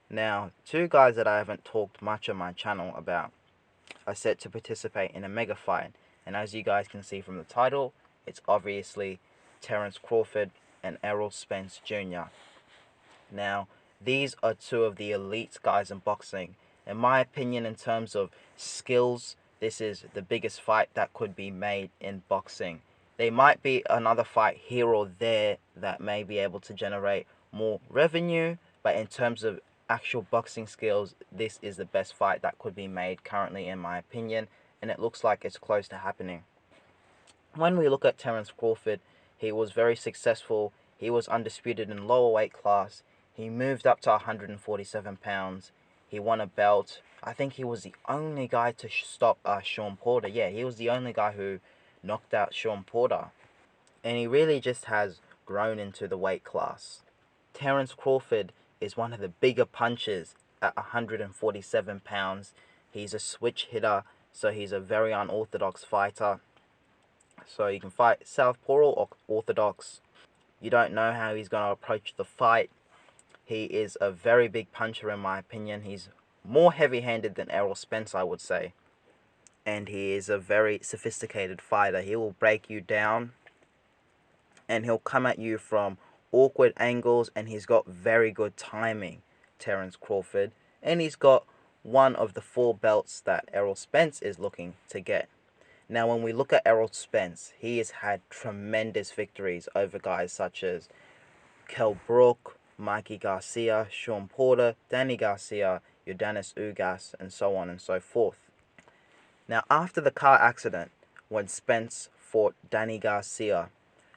Now, two guys that I haven't talked much on my channel about are set to participate in a mega fight, and as you guys can see from the title, it's obviously Terence Crawford and Errol Spence Jr. Now, these are two of the elite guys in boxing. In my opinion, in terms of skills, this is the biggest fight that could be made in boxing. There might be another fight here or there that may be able to generate more revenue, but in terms of actual boxing skills, this is the best fight that could be made currently, in my opinion, and it looks like it's close to happening. When we look at Terence Crawford, he was very successful. He was undisputed in lower weight class. He moved up to 147 pounds. He won a belt. I think he was the only guy to stop Sean Porter. Yeah, he was the only guy who knocked out Sean Porter. And he really just has grown into the weight class. Terence Crawford is one of the bigger punchers at 147 pounds. He's a switch hitter, so he's a very unorthodox fighter. So you can fight southpaw or orthodox. You don't know how he's going to approach the fight. He is a very big puncher in my opinion. He's more heavy-handed than Errol Spence, I would say. And he is a very sophisticated fighter. He will break you down and he'll come at you from awkward angles, and he's got very good timing, Terence Crawford. And he's got one of the 4 belts that Errol Spence is looking to get. Now, when we look at Errol Spence, he has had tremendous victories over guys such as Kell Brook, Mikey Garcia, Sean Porter, Danny Garcia, Yordenis Ugas, and so on and so forth. Now, after the car accident, when Spence fought Danny Garcia,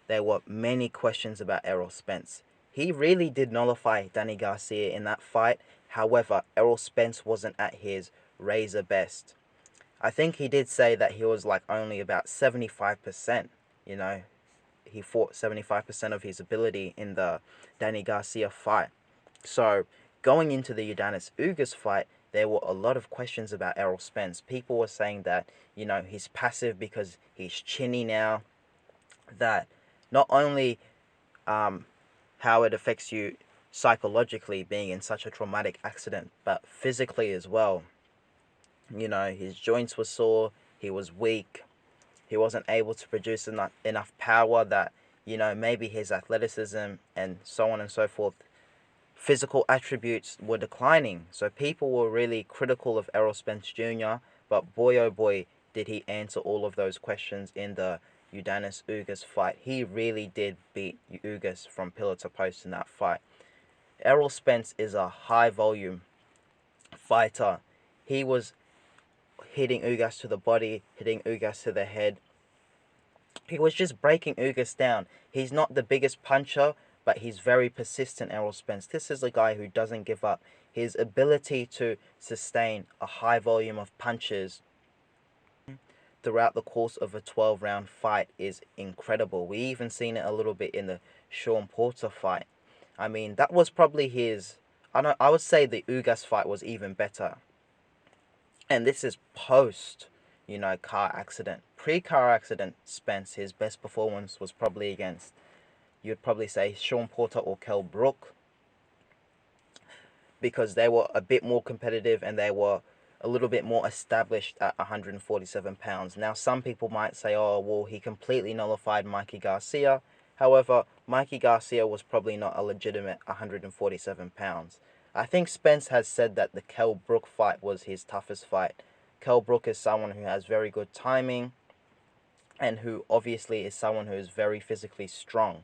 there were many questions about Errol Spence. He really did nullify Danny Garcia in that fight. However, Errol Spence wasn't at his razor best. I think he did say that he was like only about 75%, you know. He fought 75% of his ability in the Danny Garcia fight. So, going into the Yordenis Ugas fight, there were a lot of questions about Errol Spence. People were saying that, you know, he's passive because he's chinny now. That not only how it affects you psychologically being in such a traumatic accident, but physically as well. You know, his joints were sore, he was weak, he wasn't able to produce enough power that, you know, maybe his athleticism and so on and so forth, physical attributes were declining. So people were really critical of Errol Spence Jr., but boy oh boy did he answer all of those questions in the Yordenis Ugas fight. He really did beat Ugas from pillar to post in that fight. Errol Spence is a high volume fighter. He was hitting Ugas to the body, hitting Ugas to the head. He was just breaking Ugas down. He's not the biggest puncher, but he's very persistent, Errol Spence. This is a guy who doesn't give up. His ability to sustain a high volume of punches throughout the course of a 12-round fight is incredible. We even seen it a little bit in the Sean Porter fight. I mean, that was probably his... I would say the Ugas fight was even better. And this is post, you know, car accident. Pre-car accident, Spence, his best performance was probably against, you'd probably say, Sean Porter or Kell Brook, because they were a bit more competitive and they were a little bit more established at 147 pounds. Now, some people might say, oh, well, he completely nullified Mikey Garcia. However, Mikey Garcia was probably not a legitimate 147 pounds. I think Spence has said that the Kell Brook fight was his toughest fight. Kell Brook is someone who has very good timing and who obviously is someone who is very physically strong.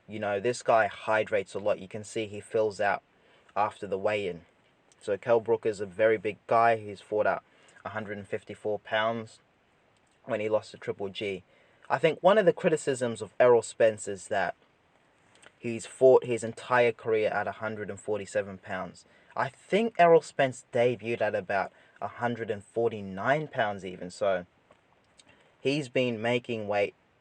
You know, this guy hydrates a lot. You can see he fills out after the weigh-in. So Kell Brook is a very big guy. He's fought at 154 pounds when he lost to Triple G. I think one of the criticisms of Errol Spence is that he's fought his entire career at 147 pounds. I think Errol Spence debuted at about 149 pounds even. So he's been making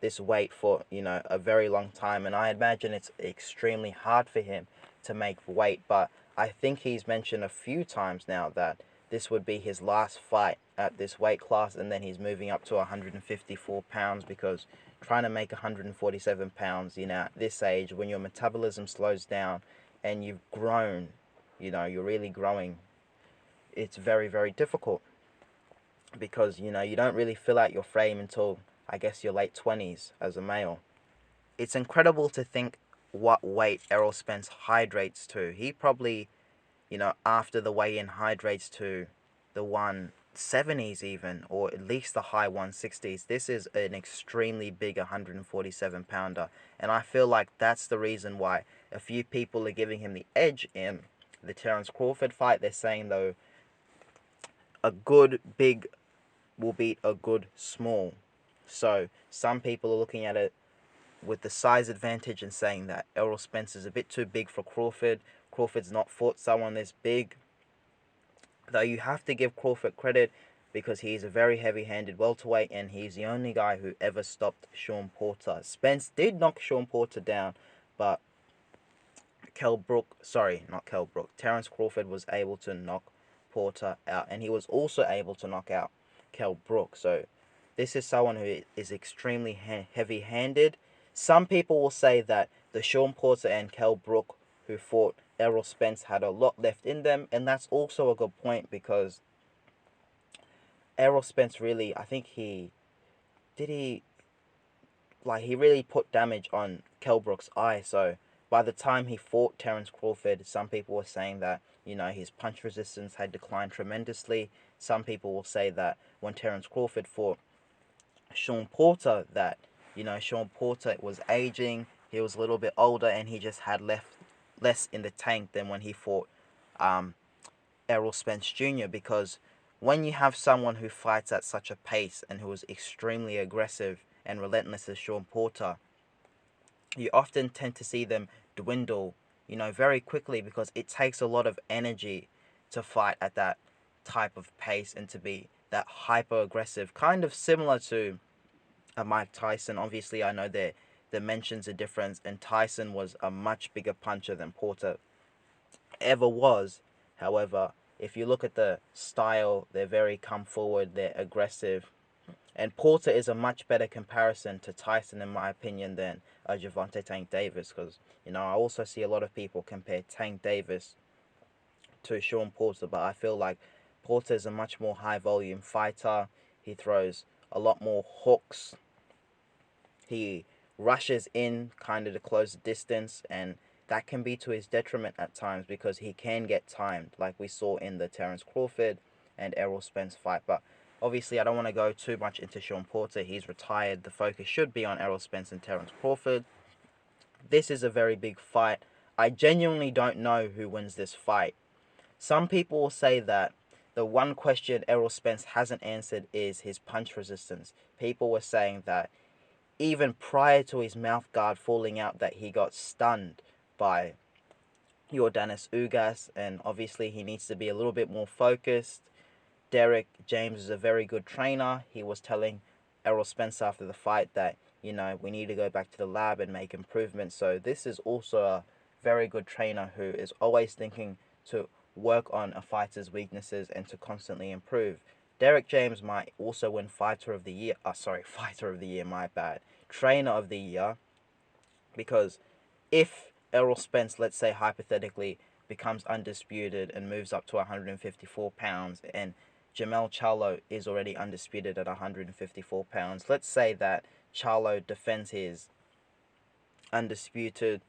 this weight for, you know, a very long time. And I imagine it's extremely hard for him to make weight. But I think he's mentioned a few times now that this would be his last fight at this weight class, and then he's moving up to 154 pounds, because trying to make 147 pounds, you know, at this age, when your metabolism slows down and you've grown you're really growing, it's very, very difficult because, you don't really fill out your frame until, I guess, your late 20s as a male. It's incredible to think what weight Errol Spence hydrates to. He probably, after the weigh-in hydrates to the 170s even, or at least the high 160s. This is an extremely big 147 pounder. And I feel like that's the reason why a few people are giving him the edge in the Terence Crawford fight. They're saying, though, a good big will beat a good small. So some people are looking at it with the size advantage and saying that Errol Spence is a bit too big for Crawford. Crawford's not fought someone this big. Though you have to give Crawford credit because he's a very heavy-handed welterweight and he's the only guy who ever stopped Sean Porter. Spence did knock Sean Porter down, but Terence Crawford was able to knock Porter out, and he was also able to knock out Kell Brook. So this is someone who is extremely heavy-handed. Some people will say that the Sean Porter and Kell Brook who fought Errol Spence had a lot left in them, and that's also a good point because Errol Spence really, I think he really put damage on Kell Brook's eye. So by the time he fought Terence Crawford, some people were saying that, his punch resistance had declined tremendously. Some people will say that when Terence Crawford fought Sean Porter, that, Sean Porter was aging, he was a little bit older, and he just had less in the tank than when he fought Errol Spence Jr. Because when you have someone who fights at such a pace and who is extremely aggressive and relentless as Sean Porter, you often tend to see them dwindle, very quickly because it takes a lot of energy to fight at that type of pace and to be that hyper aggressive, kind of similar to Mike Tyson. Obviously, I know the dimensions are different, and Tyson was a much bigger puncher than Porter ever was. However, if you look at the style, they're very come forward, they're aggressive. And Porter is a much better comparison to Tyson, in my opinion, than Gervonta Tank Davis. Because, I also see a lot of people compare Tank Davis to Sean Porter. But I feel like Porter is a much more high-volume fighter. He throws a lot more hooks. He rushes in kind of to close the distance, and that can be to his detriment at times because he can get timed, like we saw in the Terence Crawford and Errol Spence fight. But obviously, I don't want to go too much into Sean Porter. He's retired. The focus should be on Errol Spence and Terence Crawford. This is a very big fight. I genuinely don't know who wins this fight. Some people will say that the one question Errol Spence hasn't answered is his punch resistance. People were saying that even prior to his mouth guard falling out, that he got stunned by Yordanis Ugas, and obviously he needs to be a little bit more focused. Derek James is a very good trainer. He was telling Errol Spence after the fight that, we need to go back to the lab and make improvements. So this is also a very good trainer who is always thinking to work on a fighter's weaknesses and to constantly improve. Derek James might also win Fighter of the Year. Fighter of the Year, my bad. Trainer of the Year. Because if Errol Spence, let's say hypothetically, becomes undisputed and moves up to 154 pounds, and Jamel Charlo is already undisputed at 154 pounds, let's say that Charlo defends his undisputed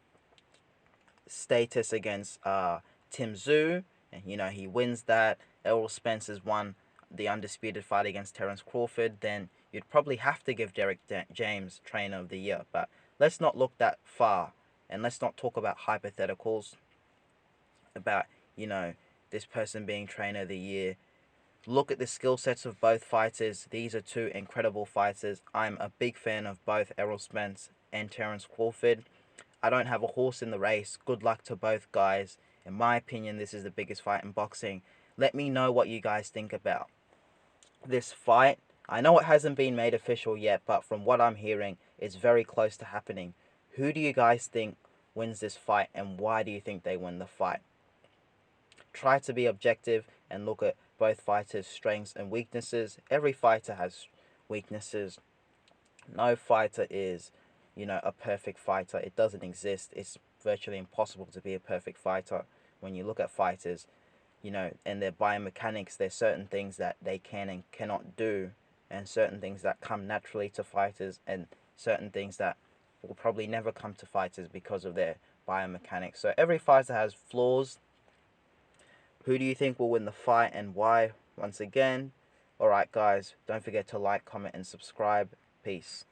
status against Tim Tszyu, and he wins that. Errol Spence has won the undisputed fight against Terence Crawford, then you'd probably have to give Derek James Trainer of the Year. But let's not look that far, and let's not talk about hypotheticals about, this person being Trainer of the Year. Look at the skill sets of both fighters. These are two incredible fighters. I'm a big fan of both Errol Spence and Terence Crawford. I don't have a horse in the race. Good luck to both guys. In my opinion, this is the biggest fight in boxing. Let me know what you guys think about this fight. I know it hasn't been made official yet, but from what I'm hearing, it's very close to happening. Who do you guys think wins this fight, and why do you think they win the fight? Try to be objective and look at both fighters' strengths and weaknesses. Every fighter has weaknesses. No fighter is, a perfect fighter. It doesn't exist. It's virtually impossible to be a perfect fighter. when you look at fighters, you know, and their biomechanics, there's certain things that they can and cannot do, and certain things that come naturally to fighters, and certain things that will probably never come to fighters because of their biomechanics. So every fighter has flaws. Who do you think will win the fight and why? Once again, alright guys, don't forget to like, comment and subscribe. Peace.